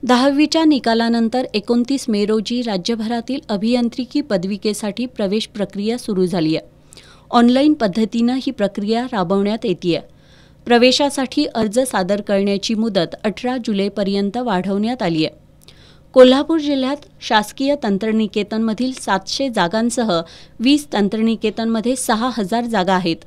10वीच्या निकालानंतर 29 मे रोजी राज्यभरातील अभियांत्रिकी पदविकेसाठी प्रवेश प्रक्रिया सुरू झाली आहे. ऑनलाईन पद्धतीनं ही प्रक्रिया राबवण्यात येते. प्रवेशासाठी अर्ज सादर करण्याची मुदत 18 जुलैपर्यंत वाढवण्यात आली आहे. कोल्हापूर जिल्ह्यात शासकीय तंत्रनिकेतनमधील 700 जागांसह 20 तंत्रनिकेतनमध्ये 6000 जागा आहेत.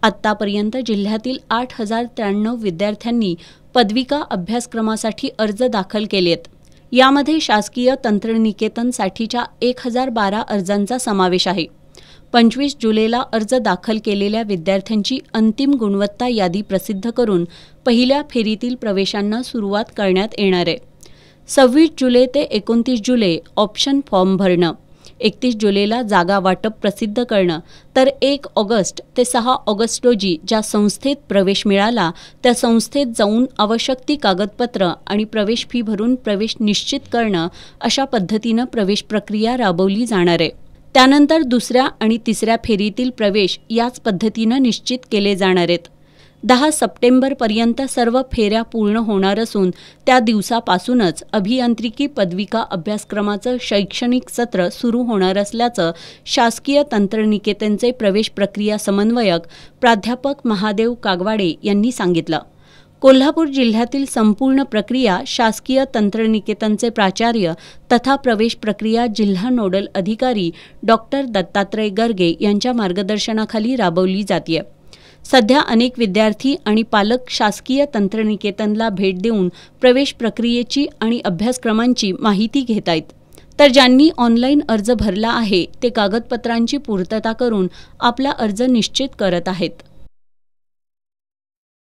आत्तापर्यंत जिल्ह्यातील 8093 विद्यार्थ्यांनी पदविका अभ्यासक्रमासाठी अर्ज दाखल केलेत. यामध्ये शासकीय तंत्रनिकेतनसाठीच्या 1012 अर्जांचा समावेश आहे. 25 जुलैला अर्ज दाखल केलेल्या विद्यार्थ्यांची अंतिम गुणवत्ता यादी प्रसिद्ध करून पहिल्या फेरीतील प्रवेशांना सुरुवात करण्यात येणार आहे. 26 जुलै ते 29 जुलै ऑप्शन फॉर्म भरणं, 31 जुलैला जागा वाटप प्रसिद्ध करणं, तर 1 ऑगस्ट ते 6 ऑगस्ट रोजी ज्या संस्थेत प्रवेश मिळाला त्या संस्थेत जाऊन आवश्यक ती कागदपत्र आणि प्रवेश फी भरून प्रवेश निश्चित करणं, अशा पद्धतीनं प्रवेश प्रक्रिया राबवली जाणार आहे. त्यानंतर दुसऱ्या आणि तिसऱ्या फेरीतील प्रवेश याच पद्धतीनं निश्चित केले जाणार आहेत. 10 सप्टेंबरपर्यंत सर्व फेऱ्या पूर्ण होणार असून त्या दिवसापासूनच अभियांत्रिकी पदविका अभ्यासक्रमाचं शैक्षणिक सत्र सुरू होणार असल्याचं शासकीय तंत्रनिकेतनचे प्रवेश प्रक्रिया समन्वयक प्राध्यापक महादेव कागवाडे यांनी सांगितलं. कोल्हापूर जिल्ह्यातील संपूर्ण प्रक्रिया शासकीय तंत्रनिकेतनचे प्राचार्य तथा प्रवेश प्रक्रिया जिल्हा नोडल अधिकारी डॉक्टर दत्तात्रय गर्गे यांच्या मार्गदर्शनाखाली राबवली जाते. सध्या अनेक विद्यार्थी आणि पालक शासकीय तंत्रनिकेतनला भेट देऊन प्रवेश प्रक्रियेची आणि अभ्यासक्रमांची माहिती घेत आहेत. तर ज्यांनी ऑनलाईन अर्ज भरला आहे ते कागदपत्रांची पूर्तता करून आपला अर्ज निश्चित करत आहेत.